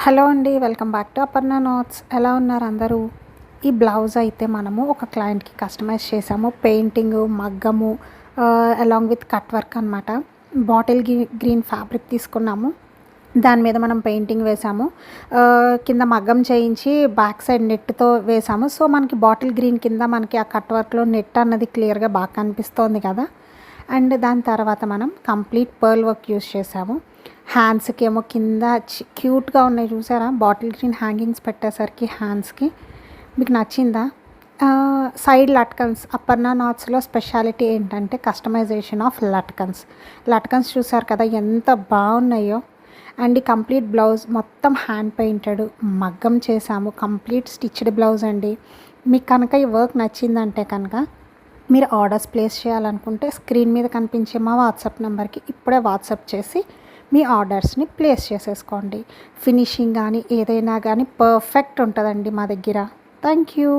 Hello అండి. Welcome back to Aparna notes. ఎలా ఉన్నారు అందరూ? ఈ బ్లౌజ్ అయితే మనము ఒక క్లయింట్‌కి కస్టమైజ్ చేసాము. పెయింటింగు, మగ్గము అలాంగ్ విత్ కట్ వర్క్ అనమాట. బాటిల్ గ్రీన్ ఫ్యాబ్రిక్ తీసుకున్నాము. దాని మీద మనం పెయింటింగ్ వేసాము. కింద మగ్గం చేయించి బ్యాక్ సైడ్ నెట్‌తో వేసాము. సో, మనకి బాటిల్ గ్రీన్ కింద మనకి ఆ కట్ వర్క్‌లో నెట్ అన్నది క్లియర్‌గా బాగా కనిపిస్తోంది కదా! అండ్ దాని తర్వాత మనం కంప్లీట్ పర్ల్ వర్క్ యూజ్ చేసాము. హ్యాండ్స్‌కి ఏమో కింద క్యూట్‌గా ఉన్నాయి చూసారా? బాటిల్ గ్రీన్ హ్యాంగింగ్స్ పెట్టేసరికి హ్యాండ్స్‌కి మీకు నచ్చిందా? సైడ్ లట్కన్స్ అపర్ణ నాట్స్‌లో స్పెషాలిటీ ఏంటంటే కస్టమైజేషన్ ఆఫ్ లట్కన్స్. లట్కన్స్ చూసారు కదా ఎంత బాగున్నాయో. అండ్ ఈ కంప్లీట్ బ్లౌజ్ మొత్తం హ్యాండ్ పెయింటెడ్ మగ్గం చేసాము. కంప్లీట్ స్టిచ్డ్ బ్లౌజ్ అండి. మీకు కనుక ఈ వర్క్ నచ్చిందంటే కనుక మీరు ఆర్డర్స్ ప్లేస్ చేయాలనుకుంటే స్క్రీన్ మీద కనిపించే మా వాట్సాప్ నెంబర్కి ఇప్పుడే వాట్సాప్ చేసి మీ ఆర్డర్స్ని ప్లేస్ చేసేసుకోండి. ఫినిషింగ్ కానీ ఏదైనా కానీ పర్ఫెక్ట్ ఉంటుందండి మా దగ్గర. Thank you.